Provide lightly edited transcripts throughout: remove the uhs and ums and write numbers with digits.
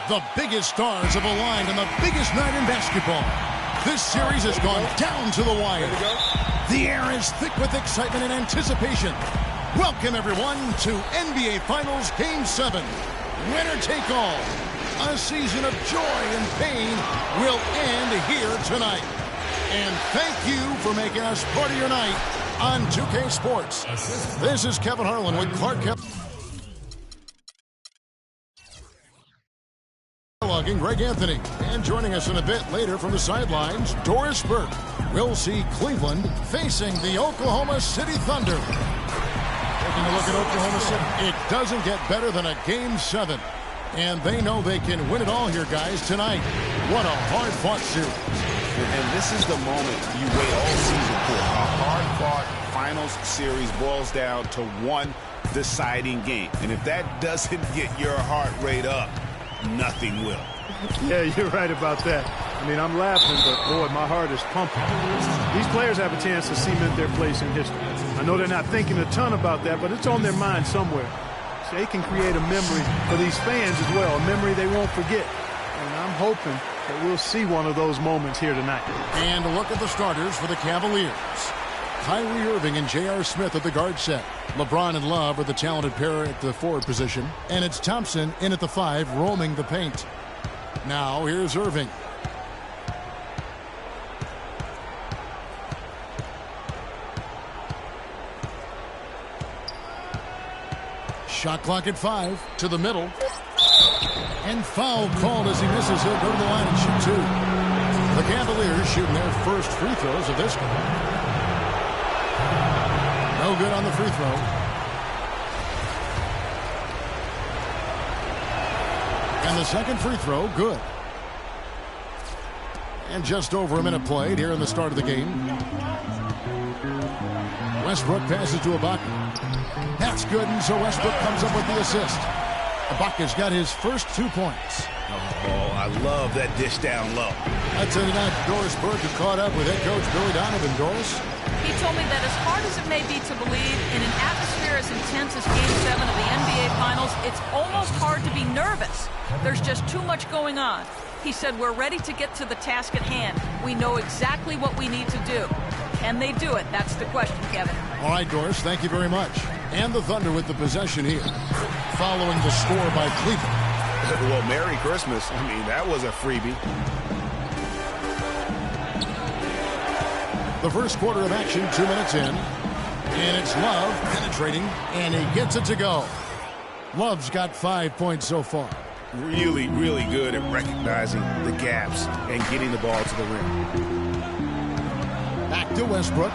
The biggest stars have aligned on the biggest night in basketball. This series has gone down to the wire. The air is thick with excitement and anticipation. Welcome, everyone, to NBA Finals Game 7. Winner take all. A season of joy and pain will end here tonight. And thank you for making us part of your night on 2K Sports. This is Kevin Harlan with Clark and Greg Anthony. And joining us in a bit later from the sidelines, Doris Burke. We'll see Cleveland facing the Oklahoma City Thunder. Taking a look at Oklahoma City, it doesn't get better than a Game 7. And they know they can win it all here, guys, tonight. What a hard-fought series. And this is the moment you wait all season for. A hard-fought finals series boils down to one deciding game. And if that doesn't get your heart rate up, nothing will. Yeah, you're right about that. I mean, I'm laughing, but boy, my heart is pumping. These players have a chance to cement their place in history. I know they're not thinking a ton about that, but it's on their mind somewhere. So they can create a memory for these fans as well, a memory they won't forget. And I'm hoping that we'll see one of those moments here tonight. And a look at the starters for the Cavaliers. Kyrie Irving and J.R. Smith at the guard set. LeBron and Love are the talented pair at the forward position. And it's Thompson in at the 5, roaming the paint. Now, here's Irving. Shot clock at 5, to the middle. And foul called as he misses. He'll go to the line and shoot 2. The Cavaliers shooting their first free throws of this game. No good on the free throw. And the second free throw, good. And just over a minute played here in the start of the game. Westbrook passes to Ibaka. That's good, and so Westbrook comes up with the assist. Ibaka's got his first 2 points. Oh, I love that dish down low. That's tonight. Doris Burke who caught up with head coach Billy Donovan. Doris? He told me that as hard as it may be to believe, in an atmosphere as intense as Game 7 of the NBA Finals, it's almost hard to be nervous. There's just too much going on. He said, we're ready to get to the task at hand. We know exactly what we need to do. Can they do it? That's the question, Kevin. All right, Doris, thank you very much. And the Thunder with the possession here, following the score by Cleveland. Well, Merry Christmas. I mean, that was a freebie. The first quarter of action, 2 minutes in. And it's Love penetrating, and he gets it to go. Love's got 5 points so far. Really, really good at recognizing the gaps and getting the ball to the rim. Back to Westbrook.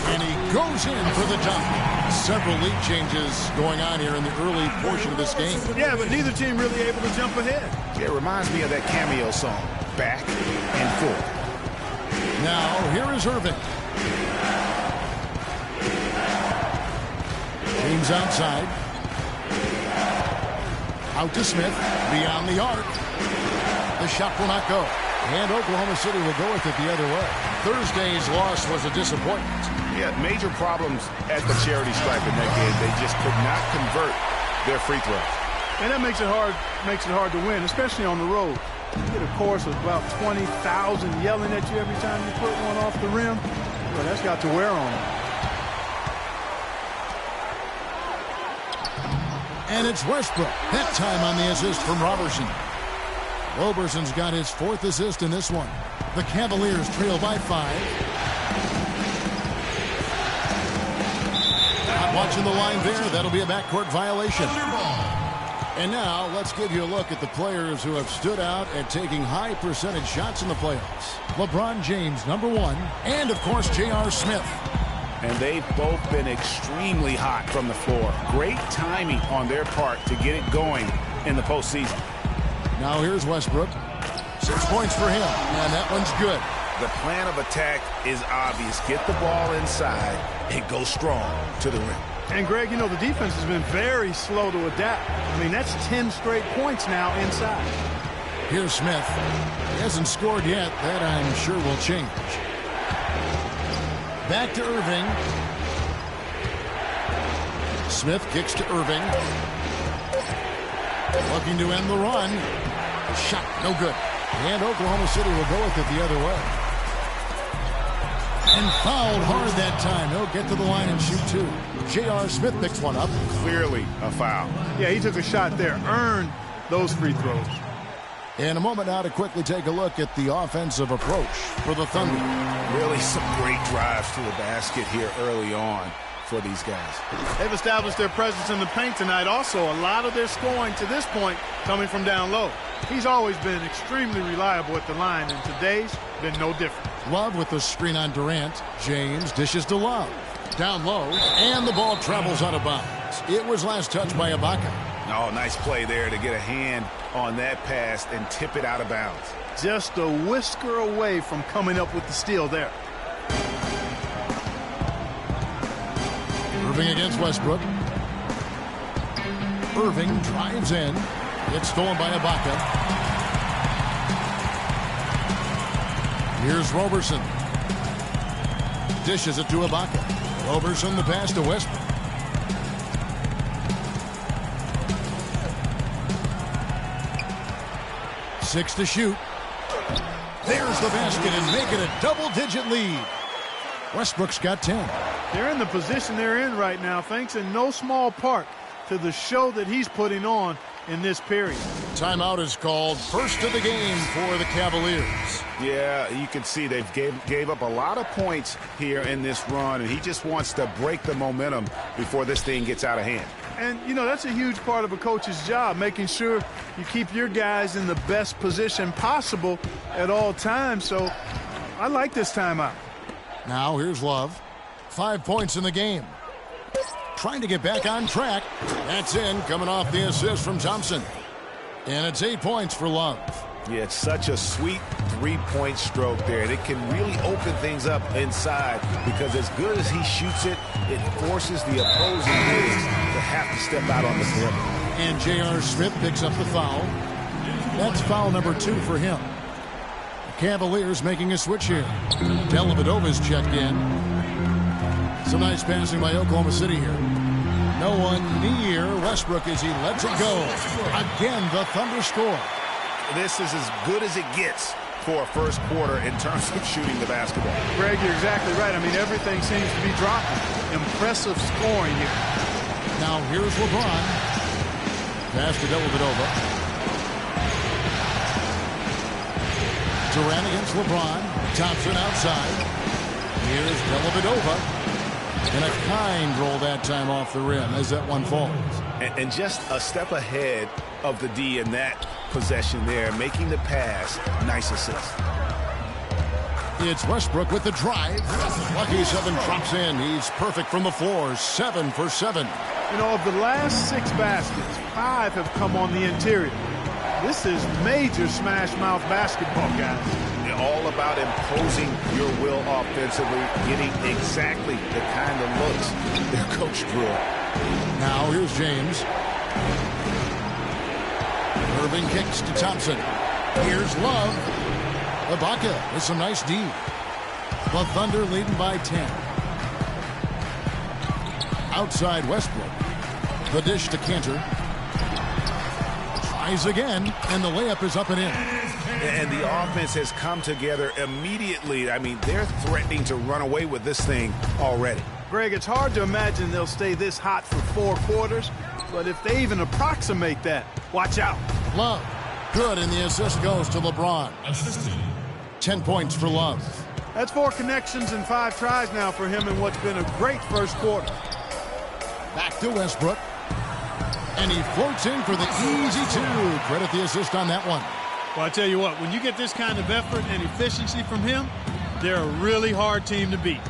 And he goes in for the dunk. Several lead changes going on here in the early portion of this game. Yeah, but neither team really able to jump ahead. Yeah, it reminds me of that cameo song, Back and Forth. Now, here is Irving. James outside. Out to Smith. Beyond the arc. The shot will not go. And Oklahoma City will go with it the other way. Thursday's loss was a disappointment. Yeah, major problems at the charity stripe in that game. They just could not convert their free throws. And that makes it hard to win, especially on the road. You get a chorus of about 20,000 yelling at you every time you put one off the rim. Well, that's got to wear on them. And it's Westbrook. That time on the assist from Robertson. Roberson's got his 4th assist in this one. The Cavaliers trail by 5. Not watching the line there. That'll be a backcourt violation. And now let's give you a look at the players who have stood out at taking high percentage shots in the playoffs. LeBron James, #1, and of course J.R. Smith. And they've both been extremely hot from the floor. Great timing on their part to get it going in the postseason. Now here's Westbrook. 6 points for him, and that one's good. The plan of attack is obvious. Get the ball inside and go strong to the rim. And, Greg, you know, the defense has been very slow to adapt. I mean, that's 10 straight points now inside. Here's Smith. He hasn't scored yet. That, I'm sure, will change. Back to Irving. Smith kicks to Irving. Looking to end the run. Shot, no good. And Oklahoma City will go with it the other way. And fouled hard that time. He'll get to the line and shoot two. J.R. Smith picks one up. Clearly a foul. Yeah, he took a shot there. Earned those free throws. In a moment now to quickly take a look at the offensive approach for the Thunder. Really some great drives to the basket here early on for these guys. They've established their presence in the paint tonight. Also, a lot of their scoring to this point coming from down low. He's always been extremely reliable at the line, and today's been no different. Love with the screen on Durant. James dishes to Love. Down low, and the ball travels out of bounds. It was last touched by Ibaka. Oh, nice play there to get a hand on that pass and tip it out of bounds. Just a whisker away from coming up with the steal there. Irving against Westbrook. Irving drives in. It's stolen by Ibaka. Here's Roberson. Dishes it to Ibaka. Roberson the pass to Westbrook. Six to shoot. There's the basket and make it a double-digit lead. Westbrook's got 10. They're in the position they're in right now, thanks in no small part to the show that he's putting on in this period. Timeout is called. First of the game for the Cavaliers. Yeah, you can see they've gave up a lot of points here in this run, and he just wants to break the momentum before this thing gets out of hand. And, you know, that's a huge part of a coach's job, making sure you keep your guys in the best position possible at all times. So I like this timeout. Now here's Love. 5 points in the game. Trying to get back on track. That's in, coming off the assist from Thompson. And it's 8 points for Love. Yeah, it's such a sweet three-point stroke there, and it can really open things up inside because as good as he shoots it, it forces the opposing bigs to have to step out on the perimeter. And J.R. Smith picks up the foul. That's foul number 2 for him. The Cavaliers making a switch here. Dellavedova's checked in. Some nice passing by Oklahoma City here. No one near Westbrook as he lets it go. Again, the Thunder score. This is as good as it gets for a first quarter in terms of shooting the basketball. Greg, you're exactly right. I mean, everything seems to be dropping. Impressive scoring here. Now here's LeBron. Pass to Dellavedova. Durant against LeBron. Thompson outside. Here's Dellavedova. And a kind roll that time off the rim as that one falls. And just a step ahead of the D in that possession there, making the pass. Nice assist. It's Westbrook with the drive. Lucky 7 drops in. He's perfect from the floor. 7 for 7. You know, of the last 6 baskets, 5 have come on the interior. This is major smash-mouth basketball, guys. All about imposing your will offensively, getting exactly the kind of looks their coach drew. Now here's James. Irving kicks to Thompson. Here's Love. Ibaka with some nice D. The Thunder leading by 10. Outside Westbrook. The dish to Cantor. Tries again, and the layup is up and in. And the offense has come together immediately. I mean, they're threatening to run away with this thing already. Greg, it's hard to imagine they'll stay this hot for 4 quarters, but if they even approximate that, watch out. Love. Good, and the assist goes to LeBron. 10 points for Love. That's 4 connections and 5 tries now for him in what's been a great first quarter. Back to Westbrook. And he floats in for the easy 2. Credit the assist on that one. Well, I tell you what, when you get this kind of effort and efficiency from him, they're a really hard team to beat.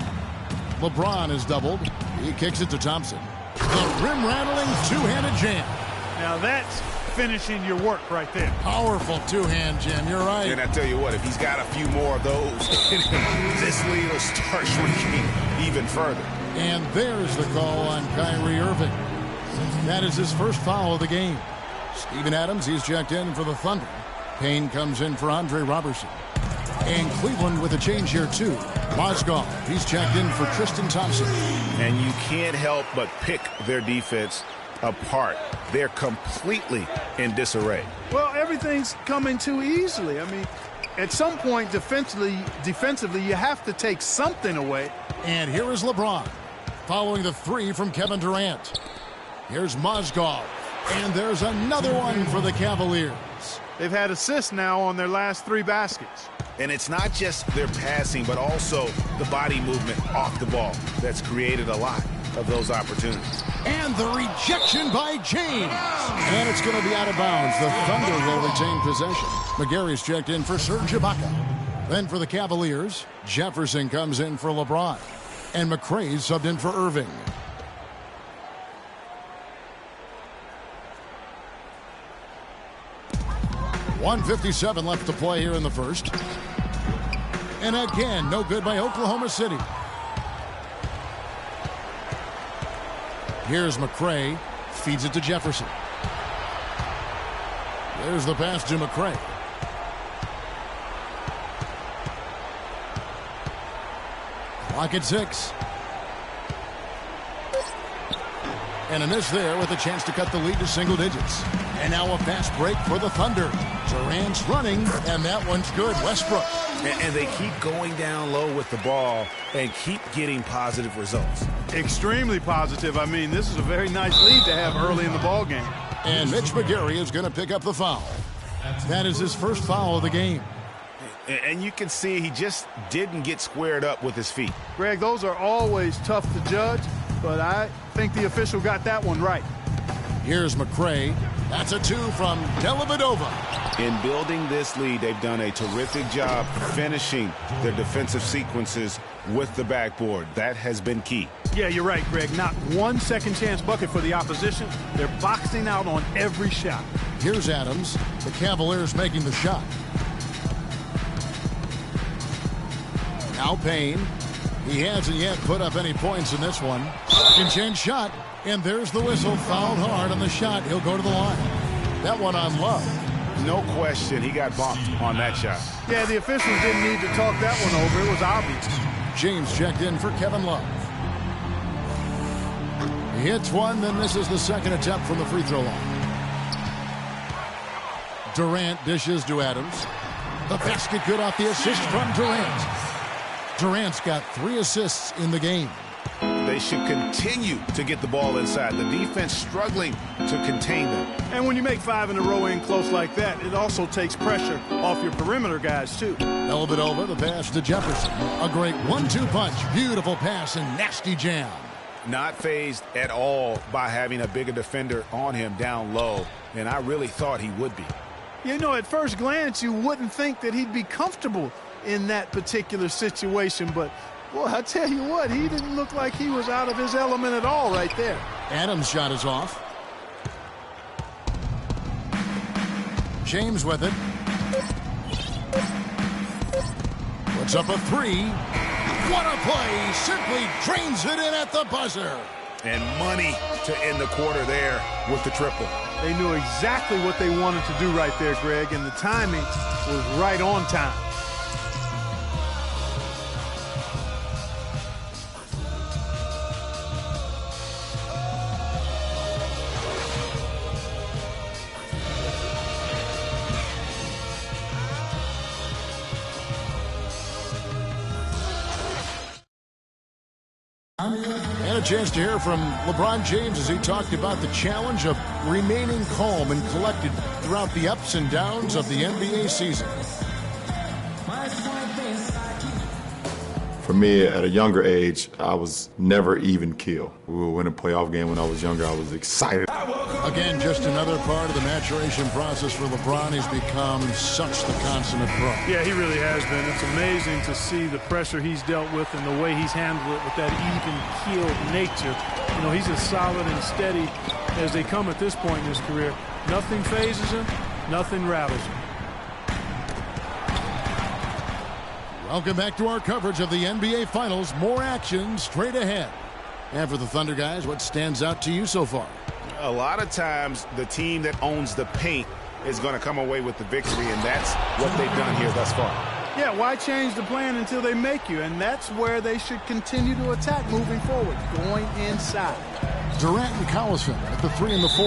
LeBron is doubled. He kicks it to Thompson. The rim-rattling two-handed jam. Now that's finishing your work right there. Powerful two-hand jam, you're right. And I tell you what, if he's got a few more of those, this lead will start shrinking even further. And there's the call on Kyrie Irving. That is his first foul of the game. Steven Adams, he's checked in for the Thunder. Payne comes in for Andre Robertson. And Cleveland with a change here, too. Mozgov, he's checked in for Tristan Thompson. And you can't help but pick their defense apart. They're completely in disarray. Well, everything's coming too easily. I mean, at some point defensively, you have to take something away. And here is LeBron, following the three from Kevin Durant. Here's Mozgov, and there's another one for the Cavaliers. They've had assists now on their last 3 baskets. And it's not just their passing, but also the body movement off the ball that's created a lot of those opportunities. And the rejection by James. And it's going to be out of bounds. The Thunder will retain possession. McGarry's checked in for Serge Ibaka. Then for the Cavaliers, Jefferson comes in for LeBron. And McRae's subbed in for Irving. .157 left to play here in the first. And again, no good by Oklahoma City. Here's McRae, feeds it to Jefferson. There's the pass to McRae. Clock at 6. And a miss there with a chance to cut the lead to single digits. And now a fast break for the Thunder. Durant's running, and that one's good. Westbrook. And they keep going down low with the ball and keep getting positive results. Extremely positive. I mean, this is a very nice lead to have early in the ball game. And Mitch McGary is going to pick up the foul. That is his first foul of the game. And you can see he just didn't get squared up with his feet. Greg, those are always tough to judge, but I think the official got that one right. Here's McRae. That's a 2 from Dellavedova. In building this lead, they've done a terrific job finishing their defensive sequences with the backboard. That has been key. Yeah, you're right, Greg. Not one second chance bucket for the opposition. They're boxing out on every shot. Here's Adams. The Cavaliers making the shot. Now Payne. He hasn't yet put up any points in this one. Second-chance shot, and there's the whistle. Fouled hard on the shot. He'll go to the line. That one on Love. No question, he got bumped on that shot. Yeah, the officials didn't need to talk that one over. It was obvious. James checked in for Kevin Love. He hits one, then misses the second attempt from the free throw line. Durant dishes to Adams. The basket good off the assist from Durant. Durant's got 3 assists in the game. They should continue to get the ball inside. The defense struggling to contain them. And when you make 5 in a row in close like that, it also takes pressure off your perimeter guys, too. Dellavedova, the pass to Jefferson. A great 1-2 punch. Beautiful pass and nasty jam. Not fazed at all by having a bigger defender on him down low, and I really thought he would be. You know, at first glance, you wouldn't think that he'd be comfortable in that particular situation, but well, I tell you what, he didn't look like he was out of his element at all right there. Adams' shot is off. James with it. Puts up a 3. What a play! Simply drains it in at the buzzer. And money to end the quarter there with the triple. They knew exactly what they wanted to do right there, Greg, and the timing was right on time. And a chance to hear from LeBron James as he talked about the challenge of remaining calm and collected throughout the ups and downs of the NBA season. For me, at a younger age, I was never even keel. We would win a playoff game when I was younger. I was excited. Again, just another part of the maturation process for LeBron. He's become such the consummate pro. Yeah, he really has been. It's amazing to see the pressure he's dealt with and the way he's handled it with that even-keeled nature. You know, he's as solid and steady as they come at this point in his career. Nothing phases him, nothing rattles him. Welcome back to our coverage of the NBA Finals. More action straight ahead. And for the Thunder guys, what stands out to you so far? A lot of times, the team that owns the paint is going to come away with the victory, and that's what they've done here thus far. Yeah, why change the plan until they make you? And that's where they should continue to attack moving forward, going inside. Durant and Collison at the 3 and the 4.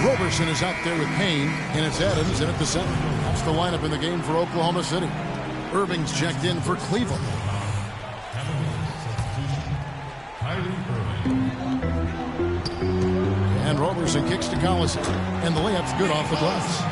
Roberson is out there with Payne, and it's Adams in at the center. That's the lineup in the game for Oklahoma City. Irving's checked in for Cleveland. And Roberson kicks to Collison, and the layup's good off the glass.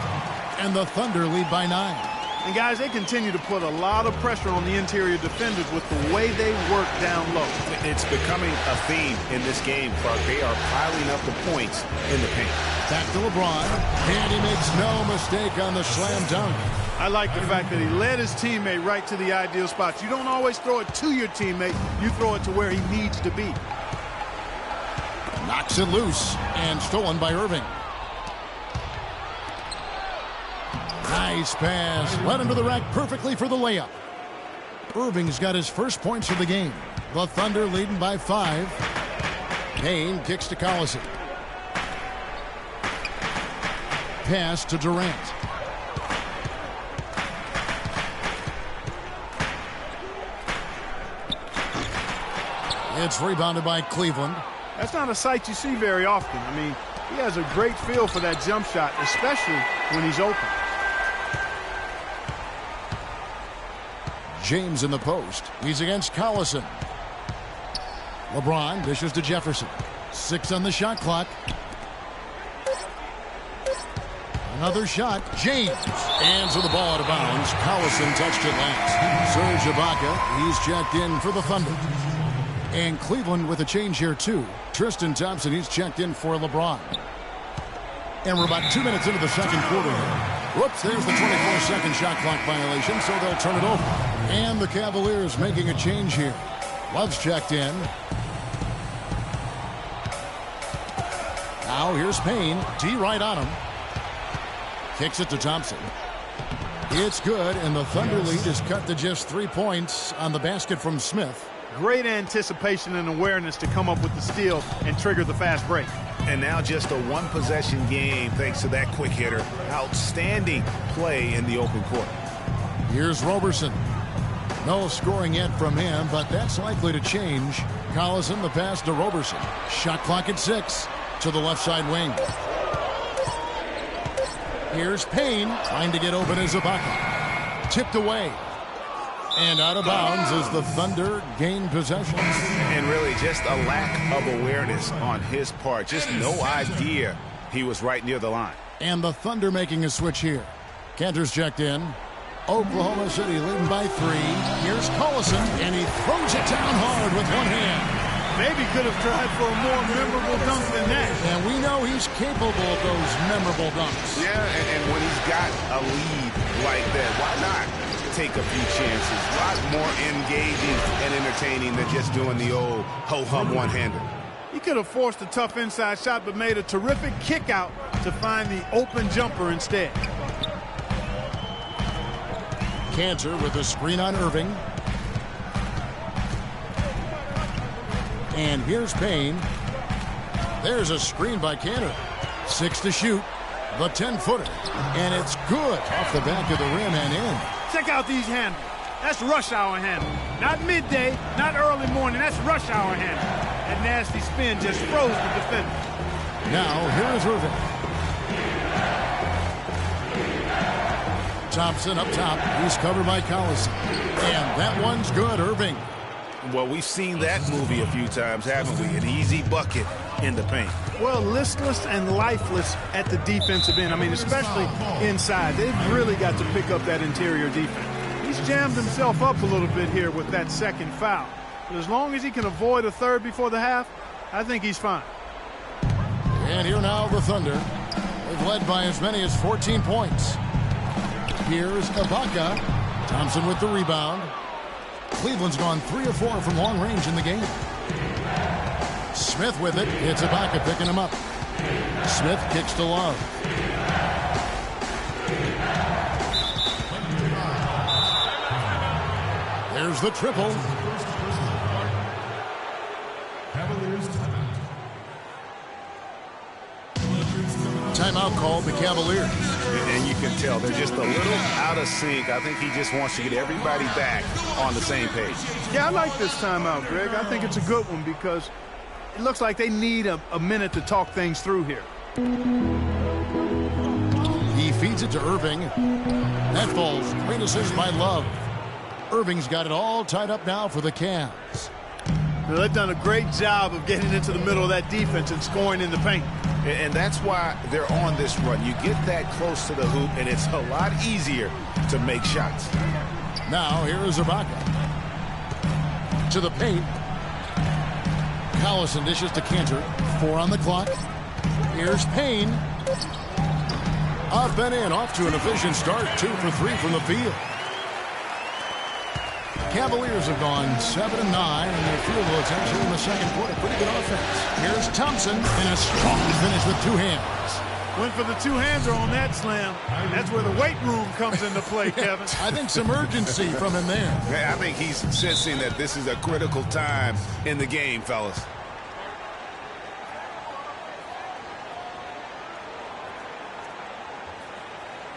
And the Thunder lead by 9. And guys, they continue to put a lot of pressure on the interior defenders with the way they work down low. It's becoming a theme in this game, Clark. They are piling up the points in the paint. Back to LeBron, and he makes no mistake on the slam dunk. I like the fact that he led his teammate right to the ideal spots. You don't always throw it to your teammate. You throw it to where he needs to be. Knocks it loose, and stolen by Irving. Nice pass. Led into the rack perfectly for the layup. Irving's got his first points of the game. The Thunder leading by 5. Payne kicks to Collison. Pass to Durant. It's rebounded by Cleveland. That's not a sight you see very often. I mean, he has a great feel for that jump shot, especially when he's open. James in the post. He's against Collison. LeBron dishes to Jefferson. 6 on the shot clock. Another shot. James. And so the ball out of bounds. Collison touched it last. Serge Ibaka, he's checked in for the Thunder. And Cleveland with a change here, too. Tristan Thompson, he's checked in for LeBron. And we're about 2 minutes into the second quarter here. Whoops, there's the 24-second shot clock violation, so they'll turn it over. And the Cavaliers making a change here. Love's checked in. Now here's Payne. D right on him. Kicks it to Thompson. It's good, and the Thunder lead is cut to just 3 points on the basket from Smith. Great anticipation and awareness to come up with the steal and trigger the fast break. And now just a one-possession game thanks to that quick hitter. Outstanding play in the open court. Here's Roberson. No scoring yet from him, but that's likely to change. Collison, the pass to Roberson. Shot clock at 6 to the left side wing. Here's Payne trying to get open as Ibaka. Tipped away. And out of bounds as the Thunder gain possession. And really just a lack of awareness on his part. Just no idea he was right near the line. And the Thunder making a switch here. Cantor's checked in. Oklahoma City leading by 3. Here's Collison, and he throws it down hard with one hand. Maybe could have tried for a more memorable dunk than that. And we know he's capable of those memorable dunks. Yeah, and when he's got a lead like that, why not take a few chances? A lot more engaging and entertaining than just doing the old ho-hum one-hander. He could have forced a tough inside shot, but made a terrific kick out to find the open jumper instead. Cantor with a screen on Irving. And here's Payne. There's a screen by Cantor. 6 to shoot. The 10-footer. And it's good off the back of the rim and in. Check out these handles. That's rush hour handle. Not midday, not early morning. That's rush hour handle. That nasty spin just froze the defender. Now, here is Irving. Thompson up top. He's covered by Collison. And that one's good, Irving. Well, we've seen that movie a few times, haven't we? An easy bucket in the paint. Well, listless and lifeless at the defensive end. I mean, especially inside. They've really got to pick up that interior defense. He's jammed himself up a little bit here with that second foul. But as long as he can avoid a third before the half, I think he's fine. And here now the Thunder. They've led by as many as 14 points. Here's Ibaka. Thompson with the rebound. Cleveland's gone 3 of 4 from long range in the game. Smith with it. It's Ibaka picking him up. Smith kicks to Love. There's the triple. Timeout called the Cavaliers. And you can tell they're just a little out of sync. I think he just wants to get everybody back on the same page. Yeah, I like this timeout, Greg. I think it's a good one because It looks like they need a minute to talk things through here. He feeds it to Irving. That falls. Great assist by Love. Irving's got it all tied up now for the Cavs. Now, they've done a great job of getting into the middle of that defense and scoring in the paint. And that's why they're on this run. You get that close to the hoop, and it's a lot easier to make shots. Now, here is Ibaka. To the paint. Collison dishes to Cantor. 4 on the clock. Here's Payne. Up and in, off to an efficient start. 2 for 3 from the field. Cavaliers have gone 7-9 in their field goal attempts here in the second quarter. Pretty good offense. Here's Thompson and a strong finish with 2 hands. Went for the 2-hander on that slam. That's where the weight room comes into play, Kevin. I think some urgency from him there. Yeah, I think he's sensing that this is a critical time in the game, fellas.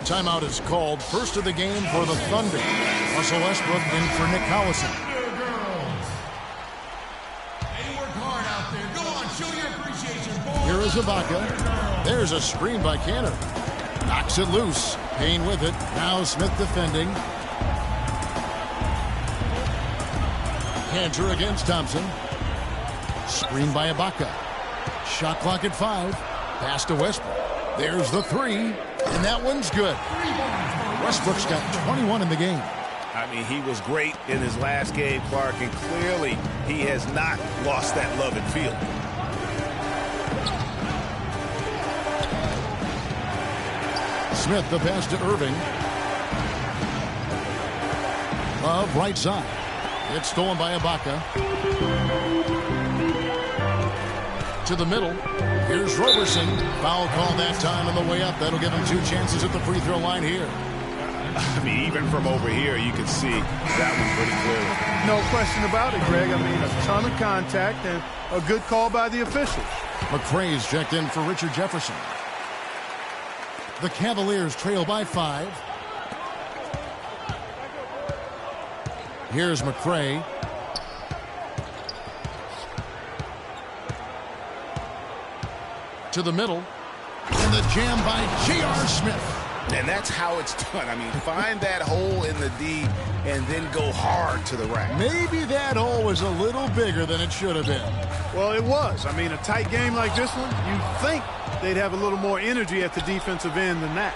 Timeout is called. First of the game for the Thunder. Russell Westbrook in for Nick Collison. Here is Ibaka. There's a screen by Cantor. Knocks it loose. Payne with it. Now Smith defending. Cantor against Thompson. Screen by Ibaka. Shot clock at 5. Pass to Westbrook. There's the 3, and that one's good. Westbrook's got 21 in the game. I mean, he was great in his last game, Clark, and clearly he has not lost that love and feel. Smith, the pass to Irving. Love, right side. It's stolen by Ibaka. To the middle. Here's Roberson. Foul call that time on the way up. That'll give him 2 chances at the free throw line here. I mean, even from over here, you can see that one pretty clearly. No question about it, Greg. I mean, a ton of contact and a good call by the officials. McRae's checked in for Richard Jefferson. The Cavaliers trail by 5. Here's McRae. To the middle. And the jam by J.R. Smith. And that's how it's done. I mean, find that hole in the D and then go hard to the rack. Maybe that hole was a little bigger than it should have been. Well, it was. I mean, a tight game like this one, you'd think they'd have a little more energy at the defensive end than that.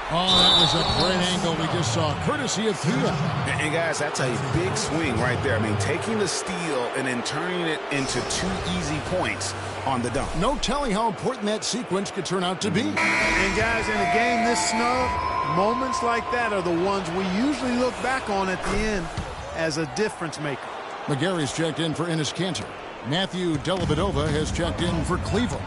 Oh, that was a great angle we just saw, courtesy of Tia. And guys, that's a big swing right there. I mean, taking the steal and then turning it into 2 easy points on the dunk. No telling how important that sequence could turn out to be. And guys, in a game this snug, moments like that are the ones we usually look back on at the end as a difference maker. McGarry's checked in for Enes Kanter. Matthew Dellavedova has checked in for Cleveland.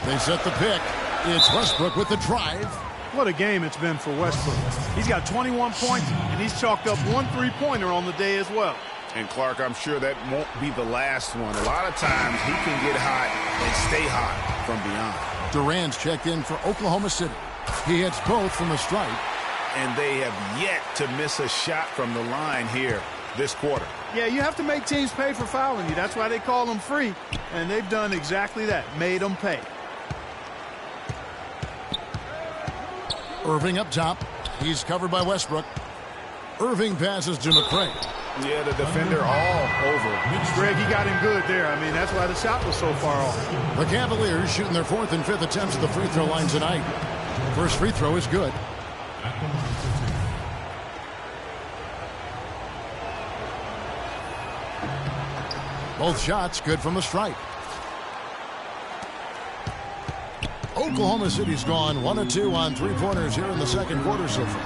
They set the pick. It's Westbrook with the drive. What a game it's been for Westbrook. He's got 21 points, and he's chalked up 1 3-pointer on the day as well. And Clark, I'm sure that won't be the last one. A lot of times he can get hot and stay hot from beyond. Durant's checked in for Oklahoma City. He hits both from the stripe. And they have yet to miss a shot from the line here this quarter. Yeah, you have to make teams pay for fouling you. That's why they call them free. And they've done exactly that, made them pay. Irving up top. He's covered by Westbrook. Irving passes to McRae. Yeah, the defender all over. Greg, he got him good there. I mean, that's why the shot was so far off. The Cavaliers shooting their 4th and 5th attempts at the free throw line tonight. First free throw is good. Both shots good from the stripe. Oklahoma City's gone 1 of 2 on 3-pointers here in the second quarter so far.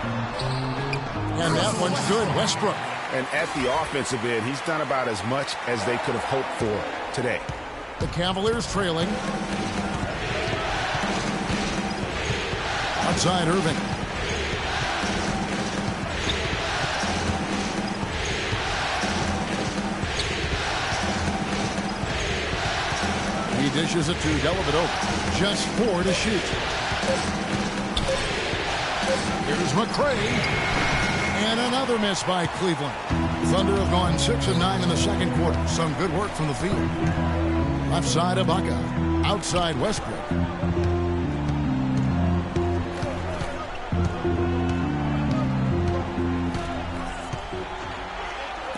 And that one's good. Westbrook. And at the offensive end, he's done about as much as they could have hoped for today. The Cavaliers trailing. Outside Irving. He dishes it to Dellavedova. Just 4 to shoot. Here's McRae. And another miss by Cleveland. Thunder have gone 6 of 9 in the second quarter. Some good work from the field. Left side, Ibaka. Outside, Westbrook.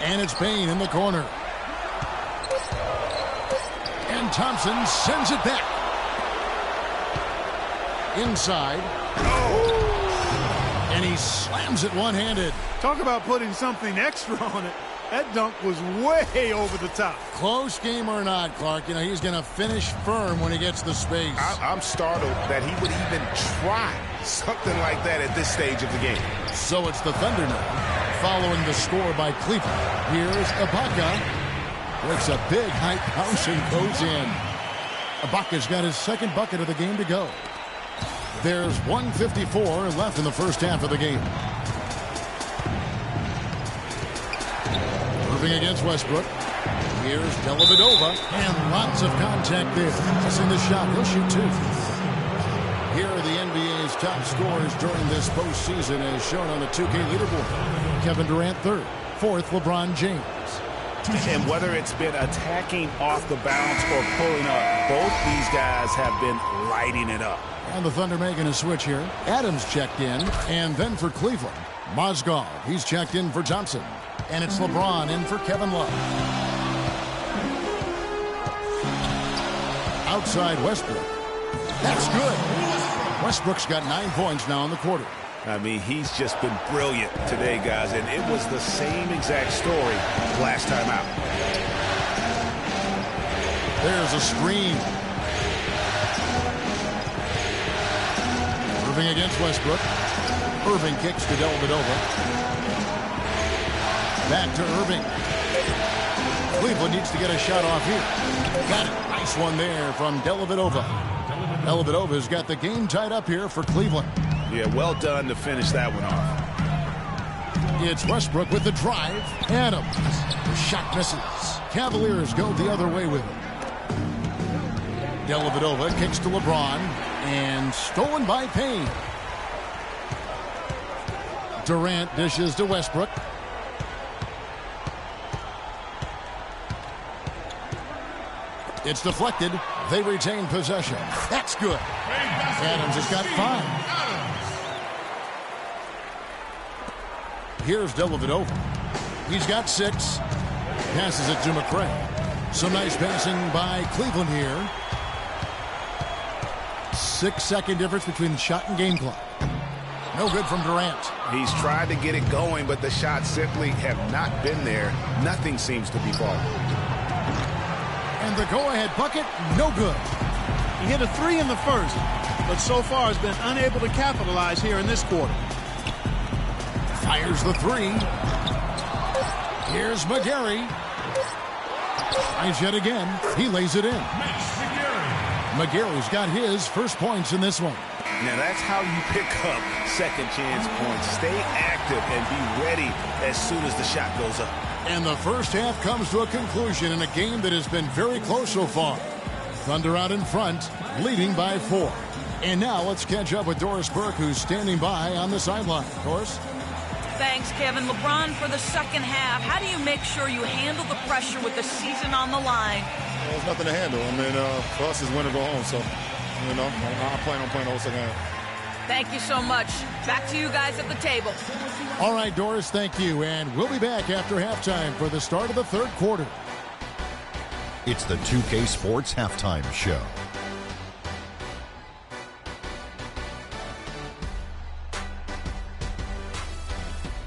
And it's Payne in the corner. And Thompson sends it back. Inside. And he slams it one-handed. Talk about putting something extra on it. That dunk was way over the top. Close game or not, Clark, you know, he's going to finish firm when he gets the space. I'm startled that he would even try something like that at this stage of the game. So it's the Thunder now, following the score by Cleveland. Here's Ibaka. Breaks a big high bounce and goes in. Ibaka's got his second bucket of the game to go. There's 1:54 left in the first half of the game. Irving against Westbrook. Here's Dellavedova. And lots of contact there. Missing the shot. He'll shoot two. Here are the NBA's top scorers during this postseason as shown on the 2K leaderboard. Kevin Durant third. Fourth, LeBron James. And whether it's been attacking off the bounce or pulling up, both these guys have been lighting it up. And the Thunder making a switch here. Adams checked in. And then for Cleveland, Mozgov. He's checked in for Thompson. And it's LeBron in for Kevin Love. Outside Westbrook. That's good. Westbrook's got 9 points now in the quarter. I mean, he's just been brilliant today, guys, and it was the same exact story last time out. There's a screen. Irving against Westbrook. Irving kicks to Dellavedova. Back to Irving. Cleveland needs to get a shot off here. Got it. Nice one there from Dellavedova. Dellavedova's got the game tied up here for Cleveland. Yeah, well done to finish that one off. It's Westbrook with the drive. Adams. The shot misses. Cavaliers go the other way with it. Dellavedova kicks to LeBron. And stolen by Payne. Durant dishes to Westbrook. It's deflected. They retain possession. That's good. Adams has got 5. Here's Dellavedova. He's got 6. Passes it to McRae. Some nice passing by Cleveland here. 6-second difference between the shot and game clock. No good from Durant. He's tried to get it going, but the shots simply have not been there. Nothing seems to be falling. And the go-ahead bucket, no good. He hit a 3 in the first, but so far has been unable to capitalize here in this quarter. Fires the 3. Here's McGarry. Tries yet again. He lays it in. McGarry's got his first points in this one. Now that's how you pick up second chance points. Stay active and be ready as soon as the shot goes up. And the first half comes to a conclusion in a game that has been very close so far. Thunder out in front, leading by 4. And now let's catch up with Doris Burke, who's standing by on the sideline. Doris? Thanks, Kevin. LeBron, for the second half, how do you make sure you handle the pressure with the season on the line? Well, there's nothing to handle. I mean, for us, it's win or go home. So, you know, I plan on playing the whole second half. Thank you so much. Back to you guys at the table. All right, Doris, thank you. And we'll be back after halftime for the start of the third quarter. It's the 2K Sports Halftime Show.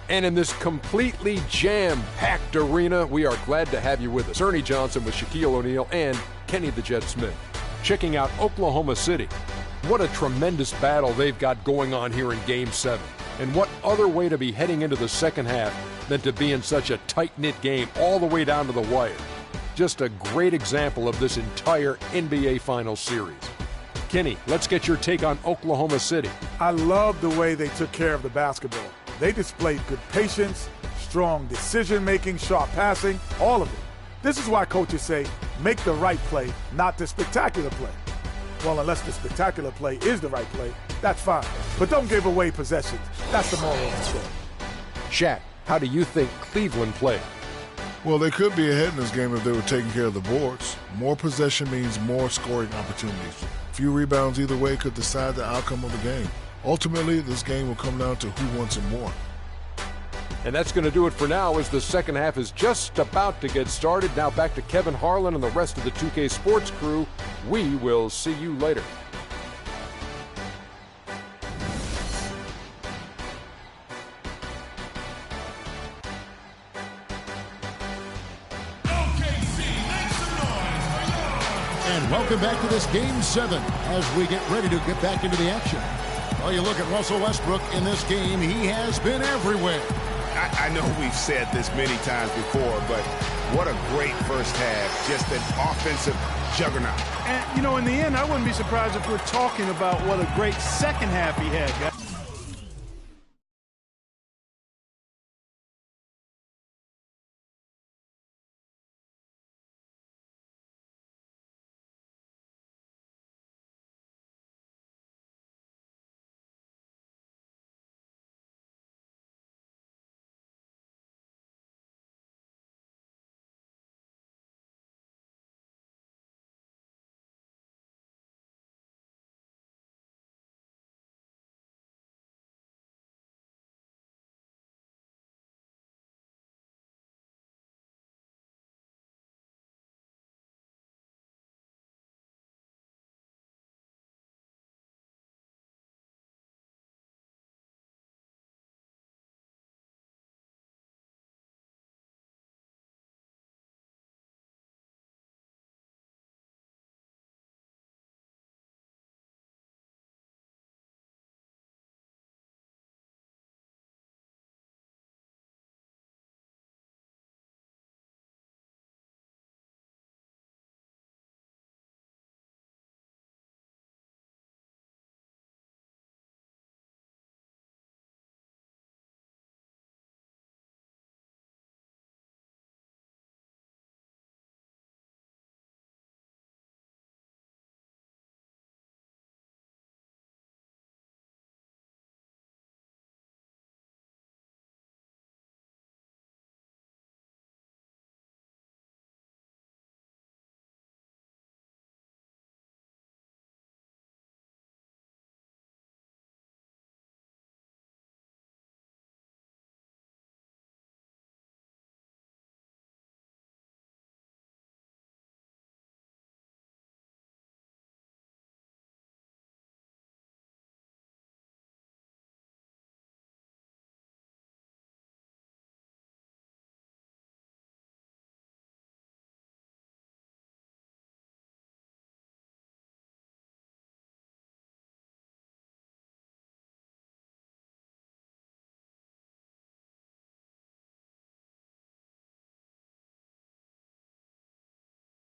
And in this completely jam-packed arena, we are glad to have you with us. Ernie Johnson with Shaquille O'Neal and Kenny the Jet Smith. Checking out Oklahoma City. What a tremendous battle they've got going on here in Game 7. And what other way to be heading into the second half than to be in such a tight-knit game all the way down to the wire. Just a great example of this entire NBA Finals series. Kenny, let's get your take on Oklahoma City. I love the way they took care of the basketball. They displayed good patience, strong decision-making, sharp passing, all of it. This is why coaches say, make the right play, not the spectacular play. Well, unless the spectacular play is the right play, that's fine. But don't give away possessions. That's the moral of the story. Shaq, How do you think Cleveland played? Well, they could be ahead in this game if they were taking care of the boards. More possession means more scoring opportunities. Few rebounds either way could decide the outcome of the game. Ultimately, this game will come down to who wants it more. And that's going to do it for now as the second half is just about to get started. Now back to Kevin Harlan and the rest of the 2K Sports crew. We will see you later. And welcome back to this Game 7 as we get ready to get back into the action. Well, you look at Russell Westbrook in this game, he has been everywhere. I know we've said this many times before, but what a great first half. Just an offensive juggernaut. And, you know, in the end, I wouldn't be surprised if we're talking about what a great second half he had, guys.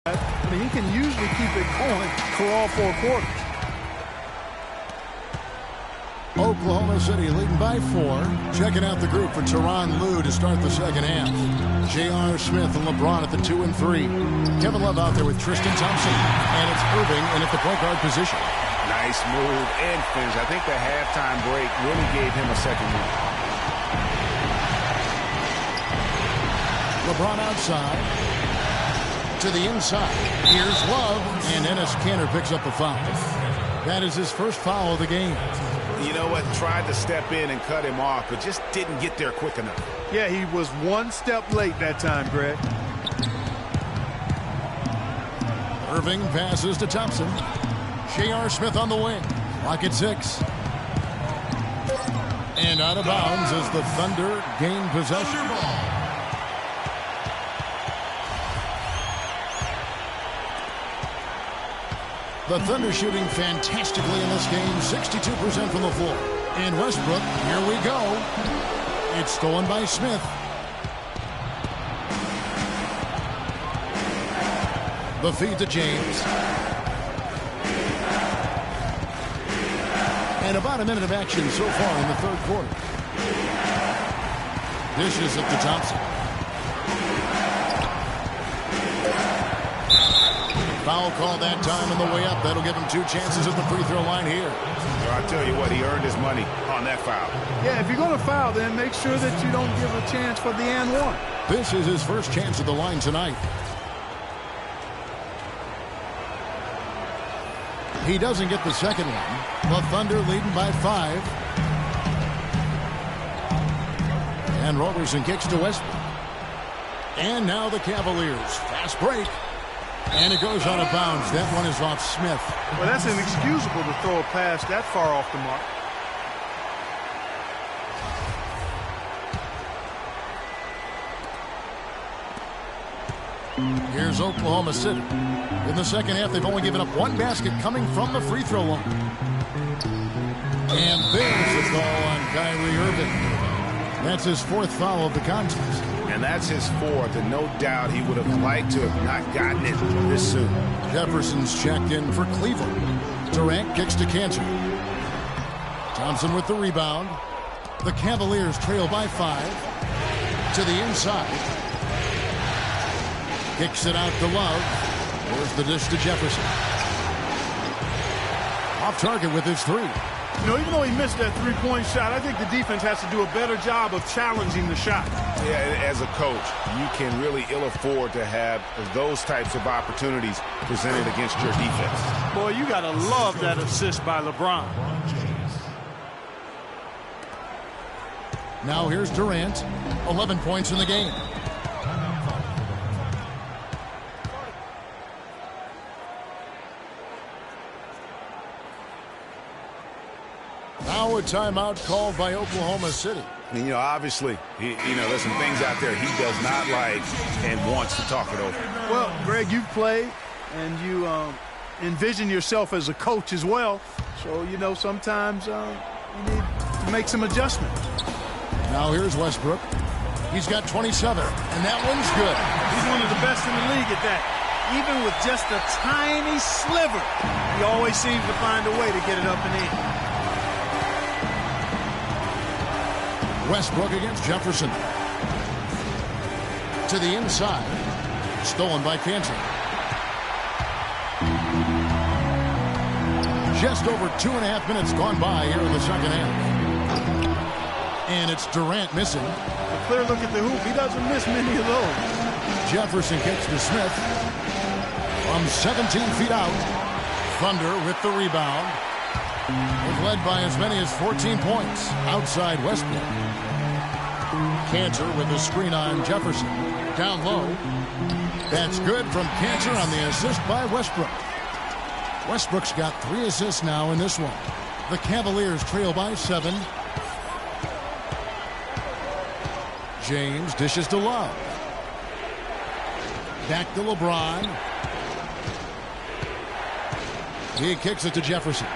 I mean, he can usually keep it going for all four quarters. Oklahoma City leading by 4. Checking out the group for Tyronn Lue to start the second half. J.R. Smith and LeBron at the 2 and 3. Kevin Love out there with Tristan Thompson. And it's Irving in at the point guard position. Nice move and finish. I think the halftime break really gave him a second move. LeBron outside. To the inside. Here's Love. And Enes Kanter picks up a foul. That is his first foul of the game. You know what? Tried to step in and cut him off, but just didn't get there quick enough. Yeah, he was one step late that time, Greg. Irving passes to Thompson. J.R. Smith on the wing. Clock at 6. And out of bounds as the Thunder gain possession. The Thunder shooting fantastically in this game, 62% from the floor. And Westbrook, here we go. It's stolen by Smith. The feed to James. And about a minute of action so far in the third quarter. Dishes it to Thompson. Foul call that time on the way up. That'll give him 2 chances at the free throw line here. Well, I'll tell you what, he earned his money on that foul. Yeah, if you're going to foul, then make sure that you don't give a chance for the and one. This is his first chance at the line tonight. He doesn't get the second one. The Thunder leading by 5. And Roberson kicks to Westbrook. And now the Cavaliers. Fast break. And it goes out of bounds. That one is off Smith. Well, that's inexcusable to throw a pass that far off the mark. Here's Oklahoma City. In the second half, they've only given up 1 basket coming from the free throw line. And there's a foul on Kyrie Irving. That's his 4th foul of the contest. And that's his 4th, and no doubt he would have liked to have not gotten it this soon. Jefferson's checked in for Cleveland. Durant kicks to Cantor. Thompson with the rebound. The Cavaliers trail by 5. To the inside. Kicks it out to Love. There's the dish to Jefferson. Off target with his 3. You know, even though he missed that three-point shot, I think the defense has to do a better job of challenging the shot. Yeah, as a coach, you can really ill afford to have those types of opportunities presented against your defense. Boy, you got to love that assist by LeBron. Now here's Durant. 11 points in the game. Now a timeout called by Oklahoma City. And, you know, obviously, there's some things out there he does not like and wants to talk it over. Well, Greg, you've played and you envision yourself as a coach as well. So, you know, sometimes you need to make some adjustments. Now here's Westbrook. He's got 27, and that one's good. He's one of the best in the league at that. Even with just a tiny sliver, he always seems to find a way to get it up and in. Westbrook against Jefferson. To the inside. Stolen by Cantor. Just over 2.5 minutes gone by here in the second half. And it's Durant missing. A clear look at the hoop. He doesn't miss many of those. Jefferson kicks to Smith. From 17 feet out. Thunder with the rebound. They've led by as many as 14 points outside Westbrook. Cantor with the screen on Jefferson. Down low. That's good from Cantor on the assist by Westbrook. Westbrook's got 3 assists now in this one. The Cavaliers trail by 7. James dishes to Love. Back to LeBron. He kicks it to Jefferson.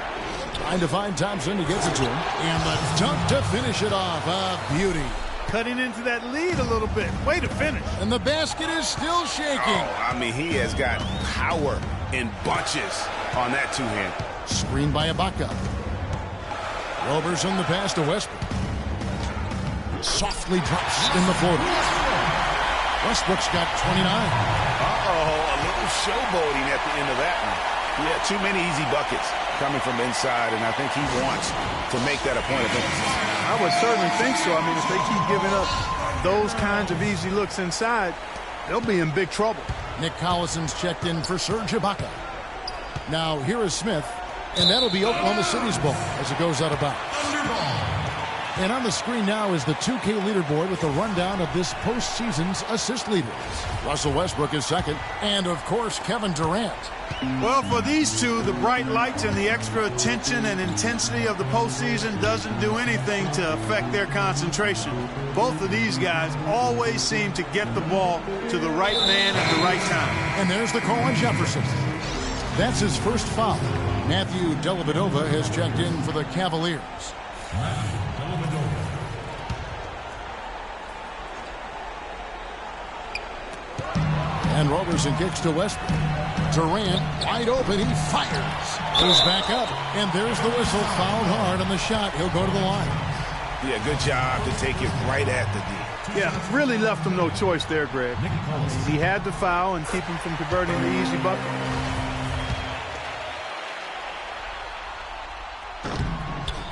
Trying to find Thompson. He gets it to him. And the dunk to finish it off. A beauty. Cutting into that lead a little bit. Way to finish. And the basket is still shaking. Oh, I mean, he has got power in bunches on that two-hand. Screened by Ibaka. Roberson the pass to Westbrook. Softly drops in the floater. Westbrook's got 29. Uh-oh, a little showboating at the end of that one. Yeah, too many easy buckets coming from inside, and I think he wants to make that a point of emphasis. I would certainly think so. I mean, if they keep giving up those kinds of easy looks inside, they'll be in big trouble. Nick Collison's checked in for Serge Ibaka. Now, here is Smith, and that'll be Oklahoma City's ball as it goes out of bounds. And on the screen now is the 2K leaderboard with a rundown of this postseason's assist leaders. Russell Westbrook is second, and of course, Kevin Durant. Well, for these two, the bright lights and the extra attention and intensity of the postseason doesn't do anything to affect their concentration. Both of these guys always seem to get the ball to the right man at the right time. And there's the call on Jefferson. That's his first foul. Matthew Dellavedova has checked in for the Cavaliers. And Roberson kicks to Westbrook. Durant, wide open, he fires. Goes back up, and there's the whistle. Fouled hard on the shot. He'll go to the line. Yeah, good job to take it right at the D. Yeah, really left him no choice there, Greg. He had to foul and keep him from converting the easy bucket.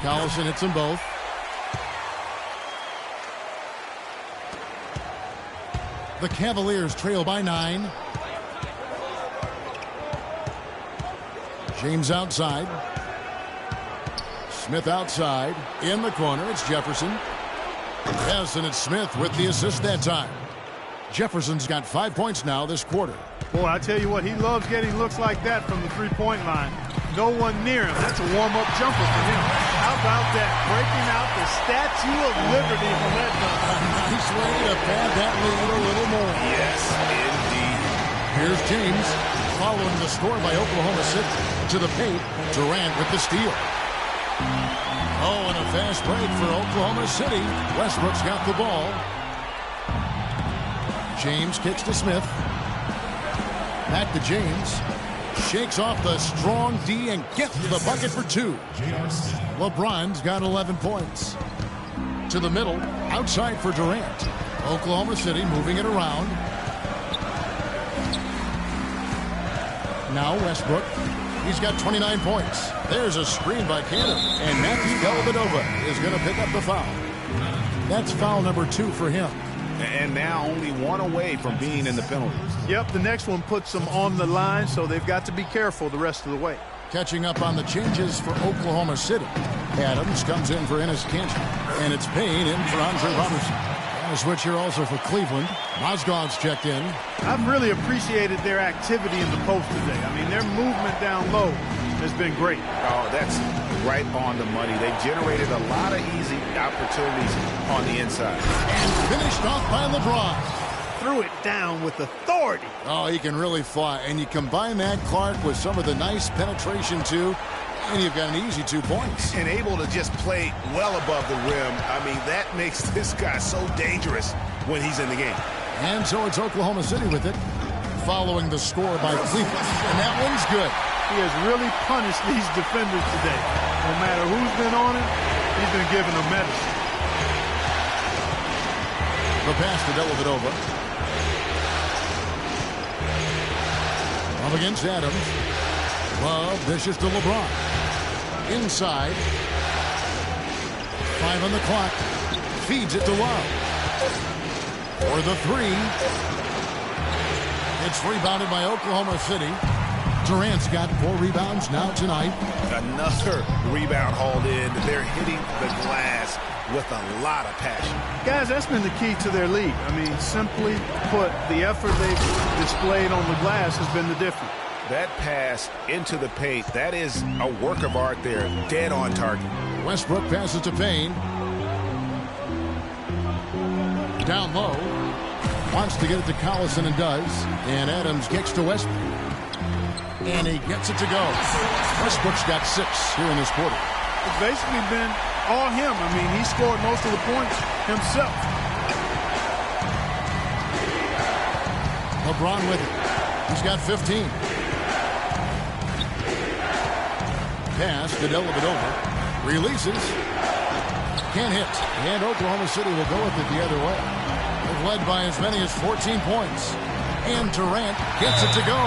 Collison hits them both. The Cavaliers trail by 9. James outside. Smith outside. In the corner, it's Jefferson. Yes, and it's Smith with the assist that time. Jefferson's got 5 points now this quarter. Boy, I tell you what, he loves getting looks like that from the three-point line. No one near him. That's a warm-up jumper for him. How about that? Breaking out the Statue of Liberty from that dunk. Nice way to pad that lead a little more. Yes, indeed. Here's James following the score by Oklahoma City. To the paint, Durant with the steal. Oh, and a fast break for Oklahoma City. Westbrook's got the ball. James kicks to Smith. Back to James. Shakes off the strong D and gets the bucket for 2. LeBron's got 11 points. To the middle, outside for Durant. Oklahoma City moving it around. Now Westbrook. He's got 29 points. There's a screen by Cannon. And Matthew Dellavedova is going to pick up the foul. That's foul number 2 for him. And now only 1 away from being in the penalties. Yep, the next one puts them on the line, so they've got to be careful the rest of the way. Catching up on the changes for Oklahoma City. Adams comes in for Enes Kanter. And it's Payne in for Andre Robertson. And a switch here also for Cleveland. Mozgov's checked in. I've really appreciated their activity in the post today. I mean, their movement down low has been great. Oh, that's right on the money. They've generated a lot of easy opportunities on the inside. And finished off by LeBron. Threw it down with authority. Oh, he can really fly. And you combine that, Clark, with some of the nice penetration, too, and you've got an easy 2 points. And able to just play well above the rim. I mean, that makes this guy so dangerous when he's in the game. And so it's Oklahoma City with it, following the score by Cleveland. And that one's good. He has really punished these defenders today. No matter who's been on him, he's been giving them medicine. The pass to Dellavedova. Up against Adams. Love, vicious to LeBron. Inside. 5 on the clock. Feeds it to Love. For the 3. It's rebounded by Oklahoma City. Durant's got 4 rebounds now tonight. Another rebound hauled in. They're hitting the glass with a lot of passion. Guys, that's been the key to their lead. I mean, simply put, the effort they've displayed on the glass has been the difference. That pass into the paint, that is a work of art there. Dead on target. Westbrook passes to Payne. Down low. Wants to get it to Collison and does. And Adams kicks to Westbrook. And he gets it to go. Westbrook's got 6 here in this quarter. It's basically been all him. I mean, he scored most of the points himself. LeBron with it. He's got 15. Pass to Dellavedova. Releases. Can't hit. And Oklahoma City will go with it the other way. They've led by as many as 14 points. And Durant gets it to go.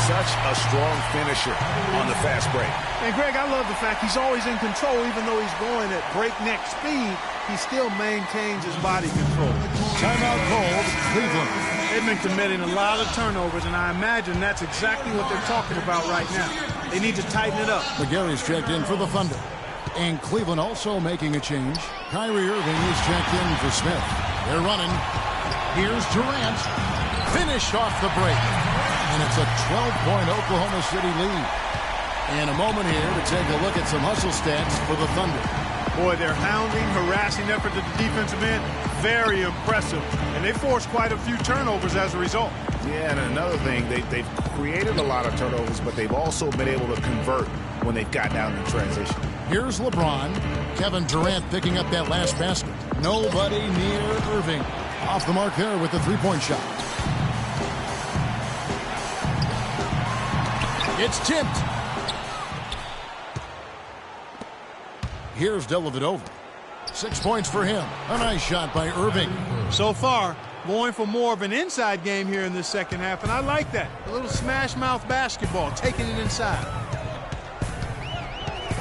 Such a strong finisher on the fast break. And, Greg, I love the fact he's always in control. Even though he's going at breakneck speed, he still maintains his body control. Timeout called, Cleveland. They've been committing a lot of turnovers, and I imagine that's exactly what they're talking about right now. They need to tighten it up. McGarry's checked in for the Thunder. And Cleveland also making a change. Kyrie Irving is checked in for Smith. They're running. Here's Durant. Finish off the break. And it's a 12-point Oklahoma City lead. And a moment here to take a look at some hustle stats for the Thunder. Boy, their hounding, harassing effort at the defensive end, very impressive. And they forced quite a few turnovers as a result. Yeah, and another thing, they've created a lot of turnovers, but they've also been able to convert when they've gotten out in transition. Here's LeBron. Kevin Durant picking up that last basket. Nobody near Irving. Off the mark there with the three-point shot. It's tipped. Here's Dellavedova. 6 points for him. A nice shot by Irving. So far, going for more of an inside game here in this second half, and I like that. A little smash mouth basketball, taking it inside.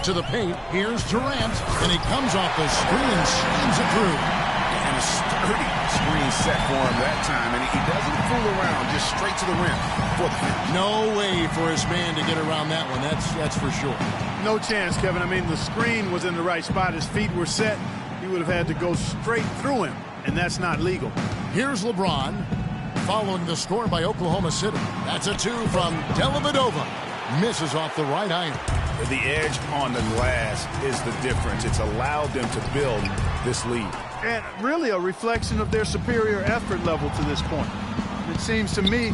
To the paint, here's Durant, and he comes off the screen and slams it through. And a sturdy screen set for him that time, and he doesn't fool around, just straight to the rim for the finish. No way for his man to get around that one, that's for sure. No chance, Kevin. I mean, the screen was in the right spot. His feet were set. He would have had to go straight through him, and that's not legal. Here's LeBron, following the score by Oklahoma City. That's a two from Dellavedova. Misses off the right iron. The edge on the glass is the difference. It's allowed them to build this lead. And really a reflection of their superior effort level to this point. It seems to me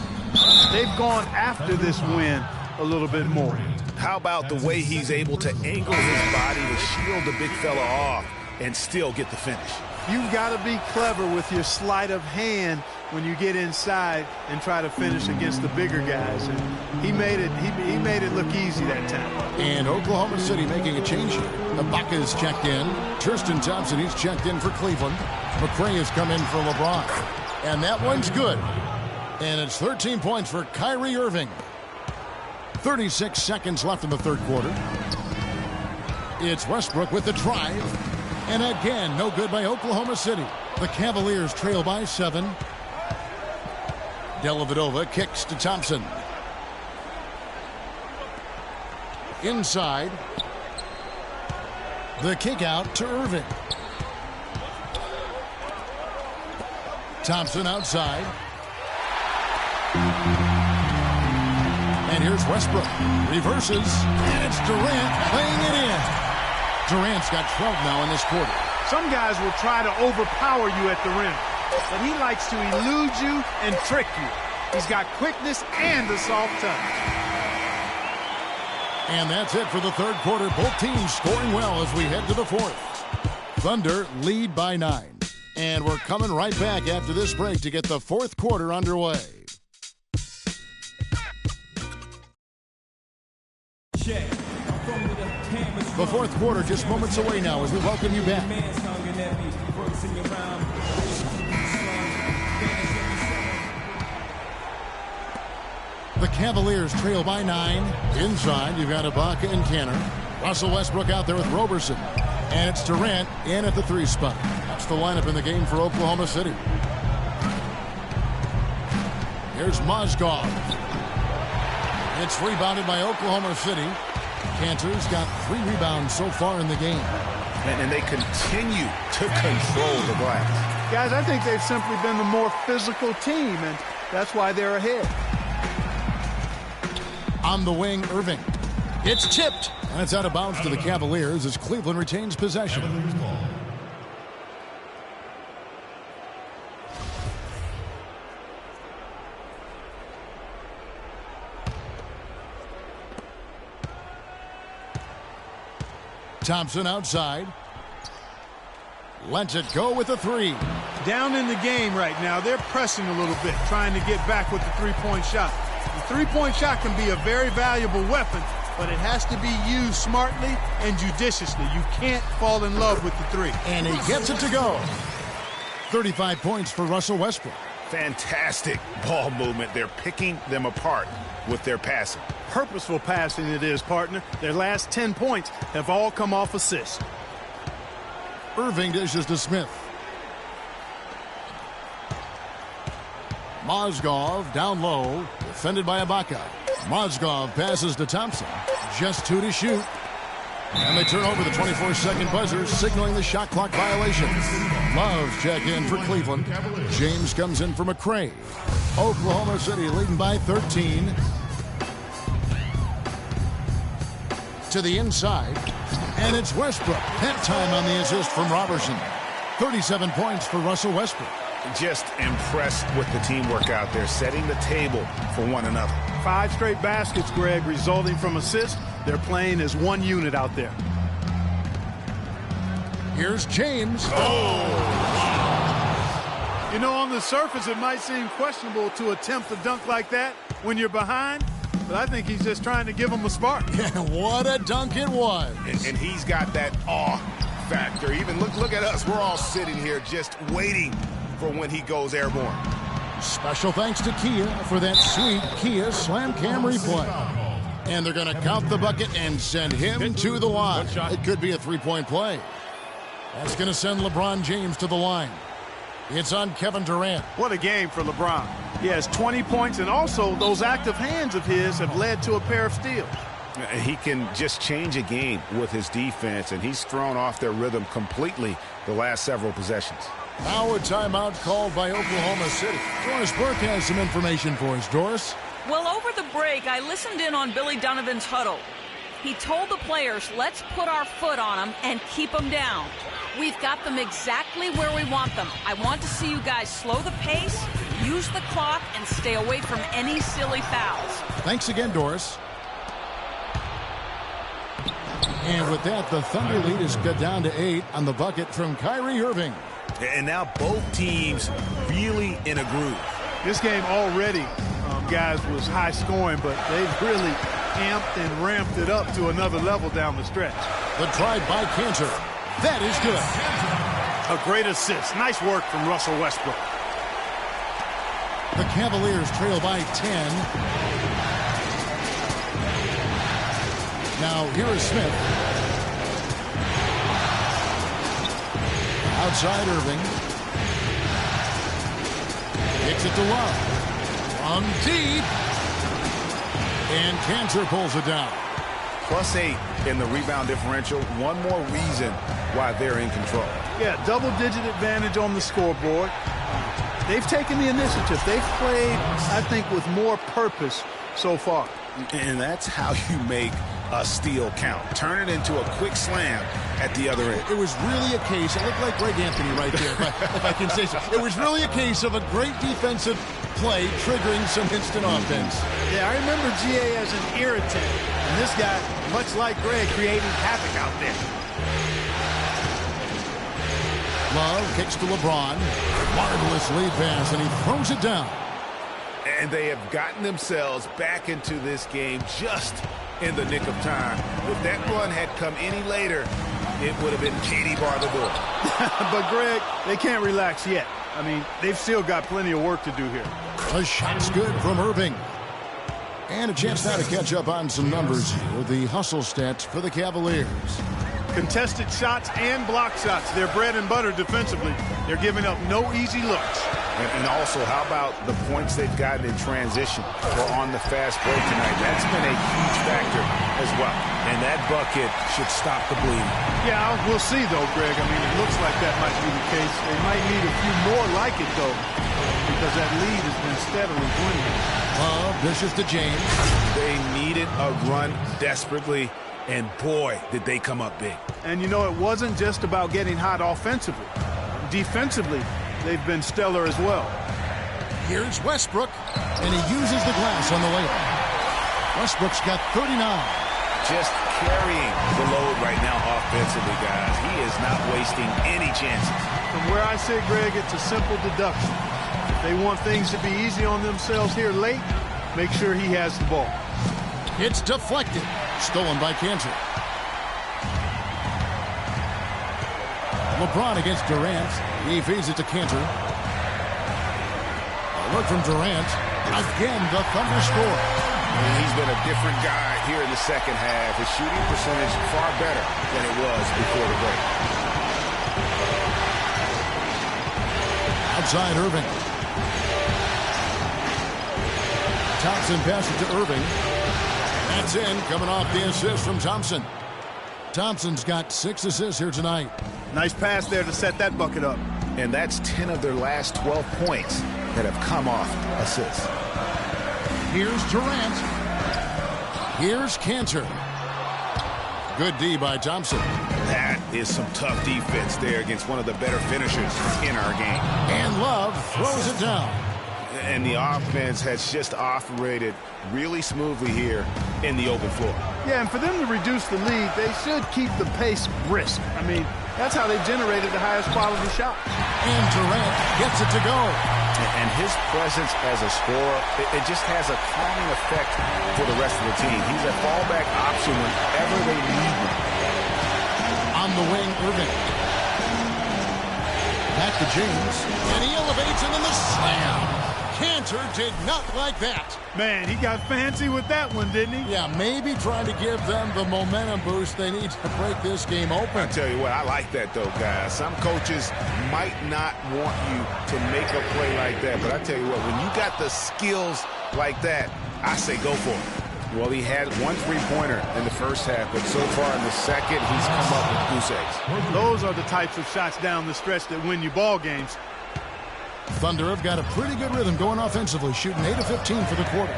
they've gone after this win a little bit more. How about the way he's able to angle his body to shield the big fella off and still get the finish? You've got to be clever with your sleight of hand when you get inside and try to finish against the bigger guys. And he made it look easy that time. And Oklahoma City making a change here. Ibaka's checked in. Tristan Thompson, he's checked in for Cleveland. McCray has come in for LeBron. And that one's good. And it's 13 points for Kyrie Irving. 36 seconds left in the third quarter. It's Westbrook with the drive. And again, no good by Oklahoma City. The Cavaliers trail by 7. Dellavedova kicks to Thompson. Inside. The kick out to Irving. Thompson outside. And here's Westbrook. Reverses. And it's Durant playing it in. Durant's got 12 now in this quarter. Some guys will try to overpower you at the rim, but he likes to elude you and trick you. He's got quickness and a soft touch. And that's it for the third quarter. Both teams scoring well as we head to the fourth. Thunder lead by 9. And we're coming right back after this break to get the fourth quarter underway. The fourth quarter just moments away now as we welcome you back. The Cavaliers trail by 9. Inside, you've got Ibaka and Tanner. Russell Westbrook out there with Roberson. And it's Durant in at the 3 spot. That's the lineup in the game for Oklahoma City. Here's Mozgov. It's rebounded by Oklahoma City. Cantor's got 3 rebounds so far in the game. And they continue to control the glass. Guys, I think they've simply been the more physical team, and that's why they're ahead. On the wing, Irving. It's tipped, and it's out of bounds to the Cavaliers as Cleveland retains possession. Thompson outside. Lets it go with a 3. Down in the game right now, they're pressing a little bit, trying to get back with the three-point shot. The three-point shot can be a very valuable weapon, but it has to be used smartly and judiciously. You can't fall in love with the 3. And he gets it to go. 35 points for Russell Westbrook. Fantastic ball movement. They're picking them apart with their passing. Purposeful passing it is, partner. Their last 10 points have all come off assists. Irving dishes to Smith. Mozgov down low, defended by Ibaka. Mozgov passes to Thompson. Just 2 to shoot. And they turn over the 24-second buzzer, signaling the shot clock violation. Love check in for Cleveland. James comes in for McCray. Oklahoma City leading by 13. To the inside. And it's Westbrook. That time on the assist from Roberson. 37 points for Russell Westbrook. Just impressed with the teamwork out there, setting the table for one another. 5 straight baskets, Greg, resulting from assists. They're playing as one unit out there. Here's James. You know, on the surface, it might seem questionable to attempt a dunk like that when you're behind, but I think he's just trying to give them a spark. Yeah, what a dunk it was. And he's got that awe factor. Even look at us. We're all sitting here just waiting for when he goes airborne. Special thanks to Kia for that sweet Kia Slam Cam replay. And they're going to count the bucket and send him to the line. It could be a three-point play. That's going to send LeBron James to the line. It's on Kevin Durant. What a game for LeBron. He has 20 points, and also those active hands of his have led to a pair of steals. He can just change a game with his defense, and he's thrown off their rhythm completely the last several possessions. Now a timeout called by Oklahoma City. Doris Burke has some information for us. Doris? Well, over the break, I listened in on Billy Donovan's huddle. He told the players, let's put our foot on them and keep them down. We've got them exactly where we want them. I want to see you guys slow the pace, use the clock, and stay away from any silly fouls. Thanks again, Doris. And with that, the Thunder lead is cut down to 8 on the bucket from Kyrie Irving. And now both teams really in a groove. This game already, guys, was high scoring, but they've really amped and ramped it up to another level down the stretch. The drive by Cantor. That is good. A great assist. Nice work from Russell Westbrook. The Cavaliers trail by 10. Now here is Smith. Outside Irving. Kicks it to Love. From deep. And Cantor pulls it down. +8 in the rebound differential. One more reason why they're in control. Yeah, double-digit advantage on the scoreboard. They've taken the initiative. They've played, I think, with more purpose so far. And that's how you make a steal count. Turn it into a quick slam at the other end. It was really a case, it looked like Greg Anthony right there, if I can say so. It was really a case of a great defensive play triggering some instant offense. Yeah, I remember GA as an irritant. And this guy, much like Greg, creating havoc out there. Love kicks to LeBron. Marvelous lead pass, and he throws it down. And they have gotten themselves back into this game just in the nick of time. If that run had come any later, it would have been Katie bar the door. But, Greg, they can't relax yet. I mean, they've still got plenty of work to do here. A shot's good from Irving. And a chance now to catch up on some numbers here. The hustle stats for the Cavaliers. Contested shots and block shots. They're bread and butter defensively. They're giving up no easy looks. And also, how about the points they've gotten in transition or on the fast break tonight? That's been a huge factor as well. And that bucket should stop the bleeding. Yeah, we'll see, though, Greg. I mean, it looks like that might be the case. They might need a few more like it, though, because that lead has been steadily dwindling. Dishes to James. They needed a run desperately, and boy, did they come up big. And, you know, it wasn't just about getting hot offensively. Defensively, they've been stellar as well. Here's Westbrook, and he uses the glass on the layup. Westbrook's got 39. Just carrying the load right now offensively, guys. He is not wasting any chances. From where I sit, Greg, it's a simple deduction. If they want things to be easy on themselves here late, make sure he has the ball. It's deflected. Stolen by Cantor. LeBron against Durant. He feeds it to Cantor. A look from Durant. Again, the Thunder score. And he's been a different guy here in the second half. His shooting percentage far better than it was before the break. Outside Irving. Thompson passes to Irving. That's in, coming off the assist from Thompson. Thompson's got 6 assists here tonight. Nice pass there to set that bucket up. And that's 10 of their last 12 points that have come off assists. Here's Durant. Here's Cantor. Good D by Thompson. That is some tough defense there against one of the better finishers in our game. And Love throws it down. And the offense has just operated really smoothly here in the open floor. Yeah, and for them to reduce the lead, they should keep the pace brisk. I mean, that's how they generated the highest quality shot. And Durant gets it to go. And his presence as a scorer, it just has a calming effect for the rest of the team. He's a fallback option whenever they need him. On the wing, Irving. Back to James. And he elevates, and then the slam. Cantor did not like that. Man, he got fancy with that one, didn't he? Yeah, maybe trying to give them the momentum boost they need to break this game open. I tell you what, I like that, though, guys. Some coaches might not want you to make a play like that, but I tell you what, when you got the skills like that, I say go for it. Well, he had one three-pointer in the first half, but so far in the second, he's come up with goose eggs. Those are the types of shots down the stretch that win you ball games. Thunder have got a pretty good rhythm going offensively, shooting 8 of 15 for the quarter.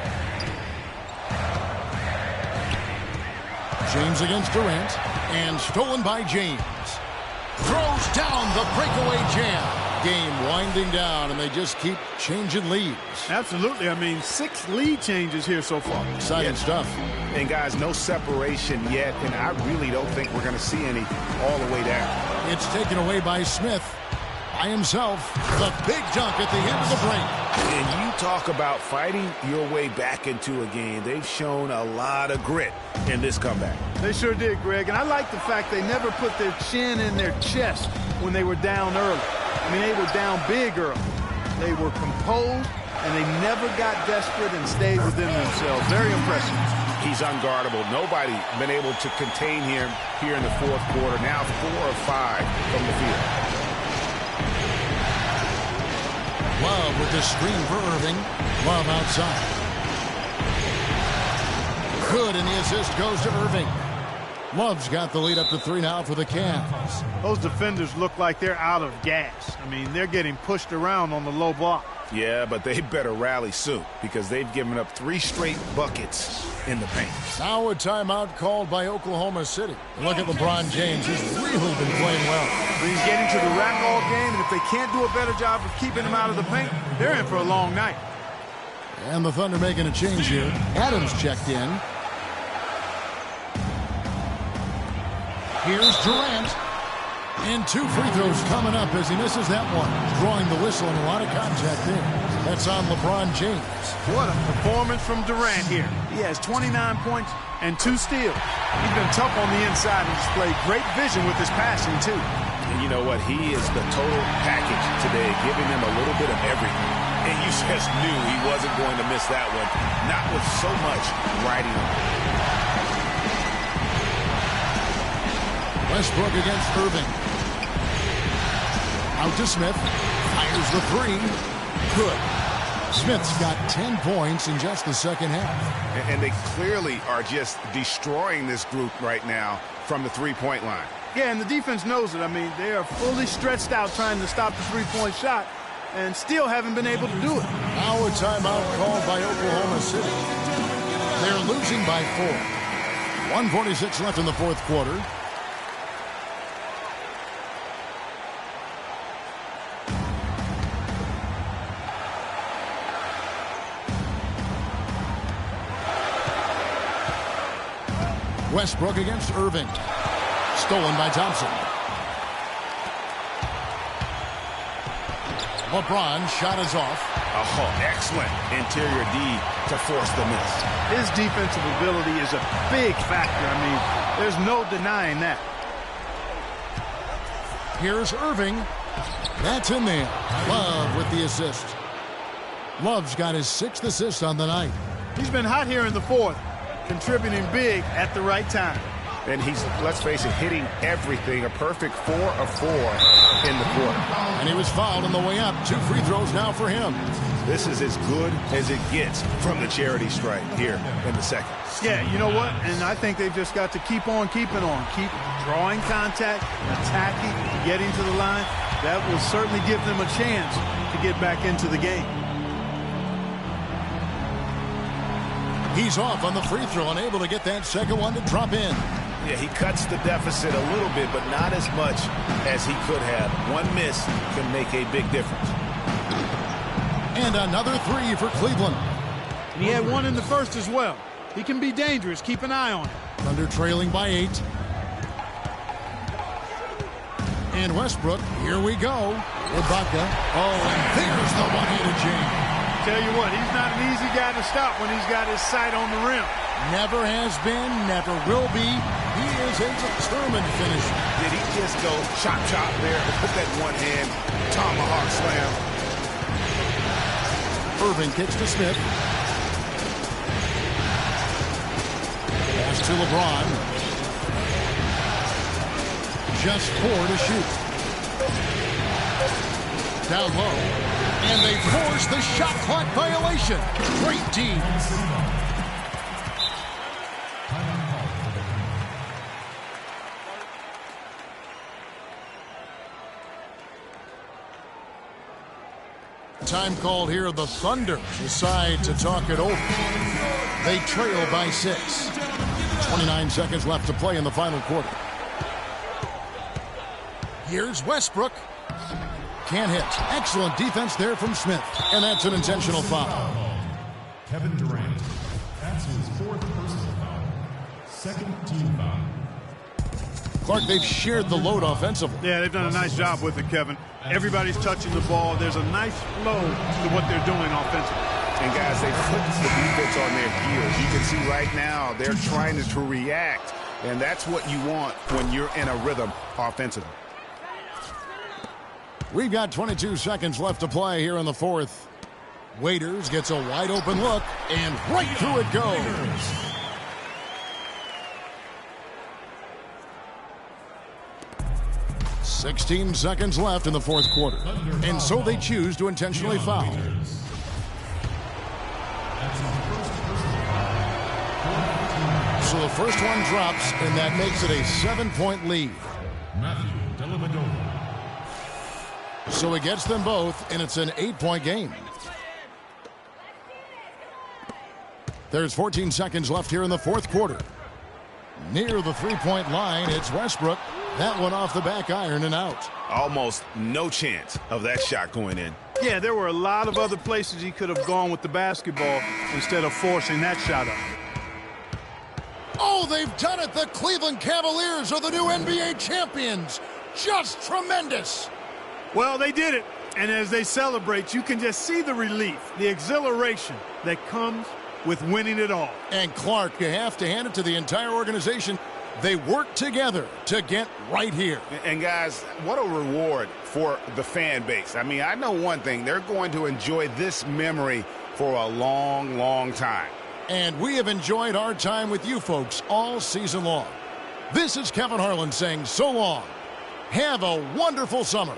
James against Durant, and stolen by James. Throws down the breakaway jam. Game winding down, and they just keep changing leads. Absolutely. I mean, 6 lead changes here so far. Exciting stuff. And, guys, no separation yet, and I really don't think we're going to see any all the way down. It's taken away by Smith. By himself, the big dunk at the end of the break. And you talk about fighting your way back into a game. They've shown a lot of grit in this comeback. They sure did, Greg. And I like the fact they never put their chin in their chest when they were down early. I mean, they were down big early. They were composed, and they never got desperate and stayed within themselves. Very impressive. He's unguardable. Nobody been able to contain him here in the fourth quarter. Now 4 of 5 from the field. Love with the screen for Irving. Love outside. Good, and the assist goes to Irving. Love's got the lead up to 3 now for the Cavs. Those defenders look like they're out of gas. I mean, they're getting pushed around on the low block. Yeah, but they better rally soon because they've given up 3 straight buckets in the paint. Now a timeout called by Oklahoma City. Look at LeBron James. He's really been playing well. He's getting to the rack all game, and if they can't do a better job of keeping him out of the paint, they're in for a long night. And the Thunder making a change here. Adams checked in. Here's Durant. And 2 free throws coming up as he misses that one. Drawing the whistle and a lot of contact there. That's on LeBron James. What a performance from Durant here. He has 29 points and 2 steals. He's been tough on the inside and displayed great vision with his passing, too. And you know what? He is the total package today, giving them a little bit of everything. And you just knew he wasn't going to miss that one, not with so much riding on it. Westbrook against Irving. Out to Smith. Fires the 3. Good. Smith's got 10 points in just the second half. And they clearly are just destroying this group right now from the three-point line. Yeah, and the defense knows it. I mean, they are fully stretched out trying to stop the three-point shot and still haven't been able to do it. Now a timeout called by Oklahoma City. They're losing by 4. 1:46 left in the fourth quarter. Westbrook against Irving. Stolen by Thompson. LeBron shot is off. Oh, excellent interior D to force the miss. His defensive ability is a big factor. I mean, there's no denying that. Here's Irving. That's in there. Love with the assist. Love's got his 6th assist on the night. He's been hot here in the fourth, contributing big at the right time. And he's, let's face it, hitting everything. A perfect 4 of 4 in the quarter. And he was fouled on the way up. 2 free throws now for him. This is as good as it gets from the charity stripe here in the second. Yeah, you know what? And I think they've just got to keep on keeping on. Keep drawing contact, attacking, getting to the line. That will certainly give them a chance to get back into the game. He's off on the free throw, unable to get that second one to drop in. Yeah, he cuts the deficit a little bit, but not as much as he could have. One miss can make a big difference. And another 3 for Cleveland. And he had 1 in the first as well. He can be dangerous. Keep an eye on him. Thunder trailing by 8. And Westbrook, here we go. Ibaka. Oh, and there's the one-handed jam. Tell you what, he's not an easy guy to stop when he's got his sight on the rim. Never has been, never will be. He is a determined finisher. Did he just go chop there and put that one-hand tomahawk slam? Irving kicks to Smith. Pass to LeBron. Just 4 to shoot. Down low. And they force the shot clock violation. Great D. Time called here. The Thunder decide to talk it over. They trail by 6. 29 seconds left to play in the final quarter. Here's Westbrook. Can't hit. Excellent defense there from Smith. And that's an intentional foul. Kevin Durant. That's his 4th personal foul. 2nd team foul. Clark, they've shared the load offensively. Yeah, they've done a nice job with it, Kevin. Everybody's touching the ball. There's a nice flow to what they're doing offensively. And guys, they put the defense on their heels. You can see right now they're trying to react. And that's what you want when you're in a rhythm offensively. We've got 22 seconds left to play here in the 4th. Waiters gets a wide open look, and right through it goes. .16 seconds left in the 4th quarter. And so they choose to intentionally foul. So the first one drops, and that makes it a 7-point lead. So it gets them both, and it's an 8-point game. There's 14 seconds left here in the 4th quarter. Near the 3-point line, it's Westbrook. That one off the back iron and out. Almost no chance of that shot going in. Yeah, there were a lot of other places he could have gone with the basketball instead of forcing that shot up. Oh, they've done it! The Cleveland Cavaliers are the new NBA champions. Just tremendous. Well, they did it. And as they celebrate, you can just see the relief, the exhilaration that comes with winning it all. And Clark, you have to hand it to the entire organization. They work together to get right here. And guys, what a reward for the fan base. I mean, I know one thing. They're going to enjoy this memory for a long, long time. And we have enjoyed our time with you folks all season long. This is Kevin Harlan saying so long. Have a wonderful summer.